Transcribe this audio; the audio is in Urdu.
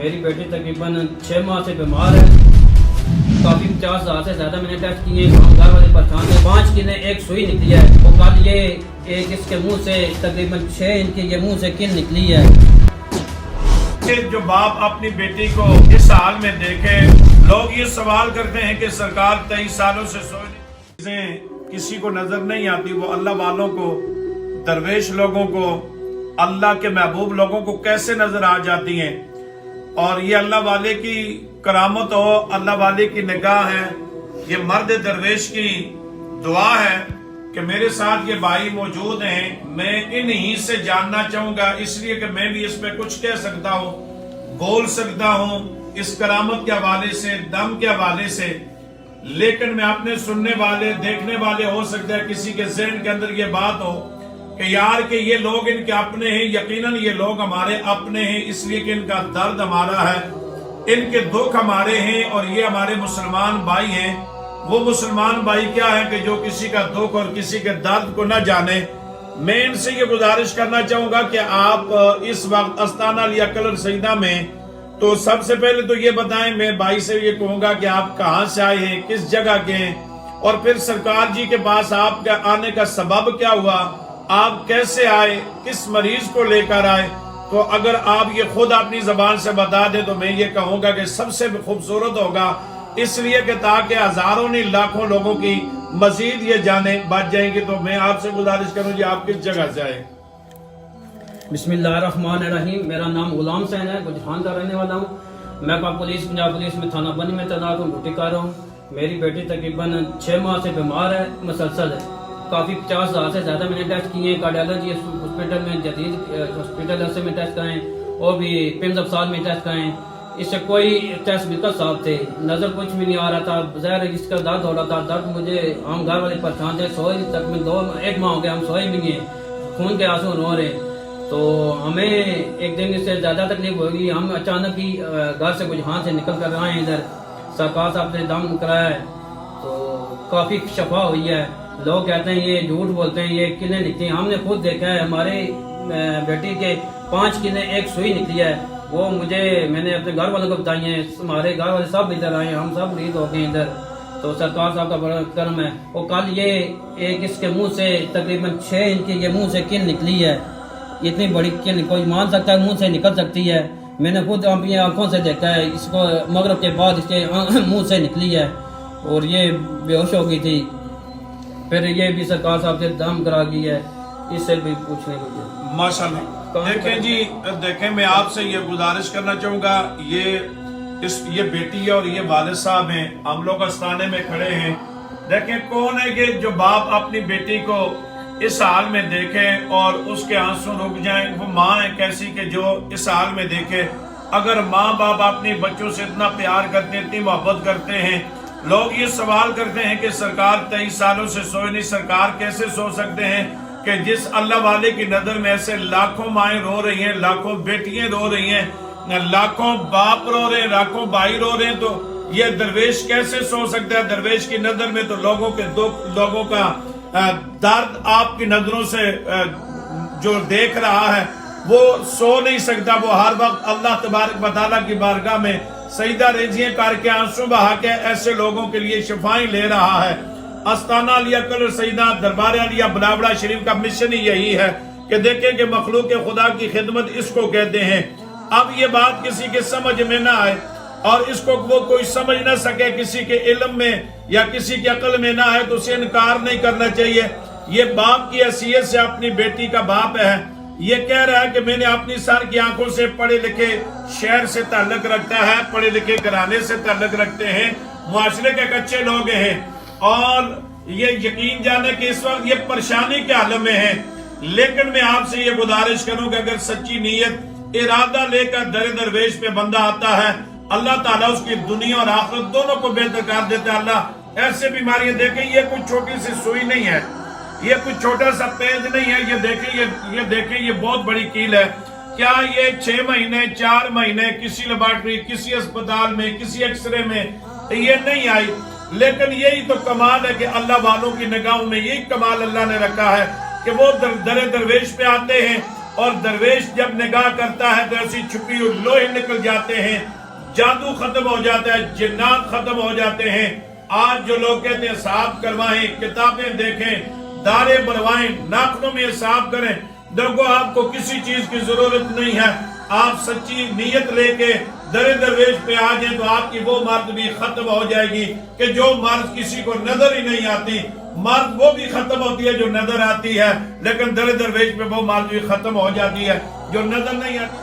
میری بیٹی تقریباً 6 ماہ سے بیمار ہے. کافی 50,000 سے زیادہ میں نے ٹیسٹ کیے. گھر والے پریشان تھے. 5 کی نے ایک سوئی نکلی ہے. وہ کل یہ ایک اس کے منہ سے تقریباً 6 انچ کی یہ منہ سے کن نکلی ہے. جو باپ اپنی بیٹی کو اس حال میں دیکھے، لوگ یہ سوال کرتے ہیں کہ سرکار 23 سالوں سے چیزیں کسی کو نظر نہیں آتی، وہ اللہ والوں کو، درویش لوگوں کو، اللہ کے محبوب لوگوں کو کیسے نظر آ جاتی ہیں. اور یہ اللہ والے کی کرامت ہو، اللہ والے کی نگاہ ہے. یہ مرد درویش کی دعا ہے کہ میرے ساتھ یہ بھائی موجود ہیں، میں انہی سے جاننا چاہوں گا، اس لیے کہ میں بھی اس پہ کچھ کہہ سکتا ہوں، بول سکتا ہوں اس کرامت کے حوالے سے، دم کے حوالے سے. لیکن میں اپنے سننے والے، دیکھنے والے، ہو سکتا ہے کسی کے ذہن کے اندر یہ بات ہو کہ یار کہ یہ لوگ ان کے اپنے ہیں. یقیناً یہ لوگ ہمارے اپنے ہیں، اس لیے کہ ان کا درد ہمارا ہے، ان کے دکھ ہمارے ہیں، اور یہ ہمارے مسلمان بھائی ہیں. وہ مسلمان بھائی کیا ہیں کہ جو کسی کا دکھ اور کسی کے درد کو نہ جانے. میں ان سے یہ گزارش کرنا چاہوں گا کہ آپ اس وقت استانہ علیہ کلر سیدہ میں، تو سب سے پہلے تو یہ بتائیں، میں بھائی سے یہ کہوں گا کہ آپ کہاں سے آئے ہیں، کس جگہ کے ہیں، اور پھر سرکار جی کے پاس آپ کے آنے کا سبب کیا ہوا، آپ کیسے آئے، کس مریض کو لے کر آئے. تو اگر آپ یہ خود اپنی زبان سے بتا دیں تو میں یہ کہوں گا کہ سب سے خوبصورت ہوگا، اس لیے کہ تاکہ ہزاروں نہیں لاکھوں لوگوں کی مزید یہ جانیں بچ جائیں گی. تو میں آپ سے گزارش کروں جی آپ کس جگہ سے آئے؟ بسم اللہ الرحمن الرحیم. میرا نام غلام حسین ہے، گجران کا رہنے والا ہوں. میں پولیس پنجاب پولیس میں تھانہ بنی میں تعینات ہوں، ڈیوٹی کر رہا ہوں. میری بیٹی تقریباً 6 ماہ سے بیمار ہے، مسلسل ہے. کافی 50,000 سے زیادہ میں نے ٹیسٹ کیے ہیں. کارڈیالوجی ہاسپٹل میں، جدید ہاسپٹل سے میں ٹیسٹ کرائیں، اور بھی پنز افسال میں ٹیسٹ کرائیں. اس سے کوئی ٹیسٹ بالکل صاف تھے، نظر کچھ بھی نہیں آ رہا تھا. ظاہر جس کا درد ہو رہا تھا، درد مجھے، ہم گھر والے پریشان تھے. سوئے تک میں 1 ماہ ہو گیا، ہم سوئے بھی نہیں ہیں، خون کے آنسو رو رہے. تو ہمیں ایک دن سے زیادہ تکلیف ہوگی. ہم اچانک ہی گھر سے گجران سے نکل کر آئے ہیں. ادھر سرکار صاحب نے دم کرایا ہے تو کافی شفا ہوئی ہے. لوگ کہتے ہیں یہ جھوٹ بولتے ہیں، یہ کلیں نکلی ہیں. ہم نے خود دیکھا ہے، ہمارے بیٹی کے 5 کلیں ایک سوئی نکلی ہے. وہ میں نے اپنے گھر والوں کو بتائی ہیں. ہمارے گھر والے سب ادھر آئے ہیں، ہم سب مریض ہو گئے ادھر. تو سرکار صاحب کا بڑا کرم ہے. وہ کل یہ ایک اس کے منہ سے تقریباً 6 انچ کی یہ منہ سے کن نکلی ہے. اتنی بڑی کن کوئی مان سکتا ہے منہ سے نکل سکتی ہے. میں نے خود اپنی آنکھوں سے دیکھا ہے. اس کو مغرب کے بعد اس کے منہ سے نکلی ہے اور یہ بے ہوش ہو گئی تھی. پھر یہ بھی سرکار صاحب سے دم کرا گئی ہے. اس سے بھی پوچھنے کو ماشاءاللہ. دیکھیں جی، دیکھیں میں آپ سے یہ گزارش کرنا چاہوں گا، یہ بیٹی اور یہ والد صاحب ہیں، ہم لوگ استانے میں کھڑے ہیں. دیکھیں کون ہے کہ جو باپ اپنی بیٹی کو اس حال میں دیکھے اور اس کے آنسو رک جائیں. وہ ماں ہے کیسی کہ جو اس حال میں دیکھے. اگر ماں باپ اپنی بچوں سے اتنا پیار کرتے ہیں، اتنی محبت کرتے ہیں، لوگ یہ سوال کرتے ہیں کہ سرکار 23 سالوں سے سوئے نہیں. سرکار کیسے سو سکتے ہیں کہ جس اللہ والے کی نظر میں ایسے لاکھوں مائیں رو رہی ہیں، لاکھوں بیٹیاں رو رہی ہیں، لاکھوں باپ رو رہے ہیں، لاکھوں بھائی رو رہے ہیں. تو یہ درویش کیسے سو سکتا ہے؟ درویش کی نظر میں تو لوگوں کے دکھ، لوگوں کا درد آپ کی نظروں سے جو دیکھ رہا ہے وہ سو نہیں سکتا. وہ ہر وقت اللہ تبارک و تعالیٰ کی بارگاہ میں سجدہ ریزیاں کر کے، آنسو بہا کے ایسے لوگوں کے لیے شفائیں لے رہا ہے. استانہ علیہ کلر سیدہ دربار علیہ بلاوڑہ شریف کا مشن ہی یہی ہے کہ دیکھیں کہ مخلوق خدا کی خدمت اس کو کہتے ہیں. اب یہ بات کسی کے سمجھ میں نہ آئے اور اس کو وہ کوئی سمجھ نہ سکے، کسی کے علم میں یا کسی کے عقل میں نہ آئے، تو اسے انکار نہیں کرنا چاہیے. یہ باپ کی حیثیت سے اپنی بیٹی کا باپ ہے. یہ کہہ رہا ہے کہ میں نے اپنی سر کی آنکھوں سے پڑھے لکھے شہر سے تعلق رکھتا ہے، پڑھے لکھے گھرانے سے تعلق رکھتے ہیں، معاشرے کے کچے لوگ ہیں، اور یہ یقین جانے کہ اس وقت یہ پریشانی کے عالم میں ہیں. لیکن میں آپ سے یہ گزارش کروں کہ اگر سچی نیت، ارادہ لے کر درویش پہ بندہ آتا ہے، اللہ تعالیٰ اس کی دنیا اور آخرت دونوں کو بہتر کر دیتا ہے. اللہ ایسے بیماریاں دیکھیں، یہ کوئی چھوٹی سی سوئی نہیں ہے، یہ کوئی چھوٹا سا پید نہیں ہے. یہ دیکھیں یہ بہت بڑی کیل ہے. کیا یہ 6 مہینے 4 مہینے کسی لیبارٹری، کسی اسپتال میں، کسی ایکسرے میں یہ نہیں آئی؟ لیکن یہی تو کمال ہے کہ اللہ والوں کی نگاہوں میں یہی کمال اللہ نے رکھا ہے کہ وہ درویش پہ آتے ہیں اور درویش جب نگاہ کرتا ہے تو ایسی چھپی ہوئی لوہے نکل جاتے ہیں، جادو ختم ہو جاتا ہے، جنات ختم ہو جاتے ہیں۔ آج جو لوگ کہتے ہیں حساب کروائیں، کتابیں دیکھیں، دارے بنوائیں، ناخنوں میں حساب کریں، دیکھو آپ کو کسی چیز کی ضرورت نہیں ہے۔ آپ سچی نیت لے کے درویش پہ آ جائیں تو آپ کی وہ مرض بھی ختم ہو جائے گی کہ جو مرض کسی کو نظر ہی نہیں آتی۔ مرض وہ بھی ختم ہوتی ہے جو نظر آتی ہے، لیکن درویش پہ وہ مرض بھی ختم ہو جاتی ہے جو نظر نہیں آتی۔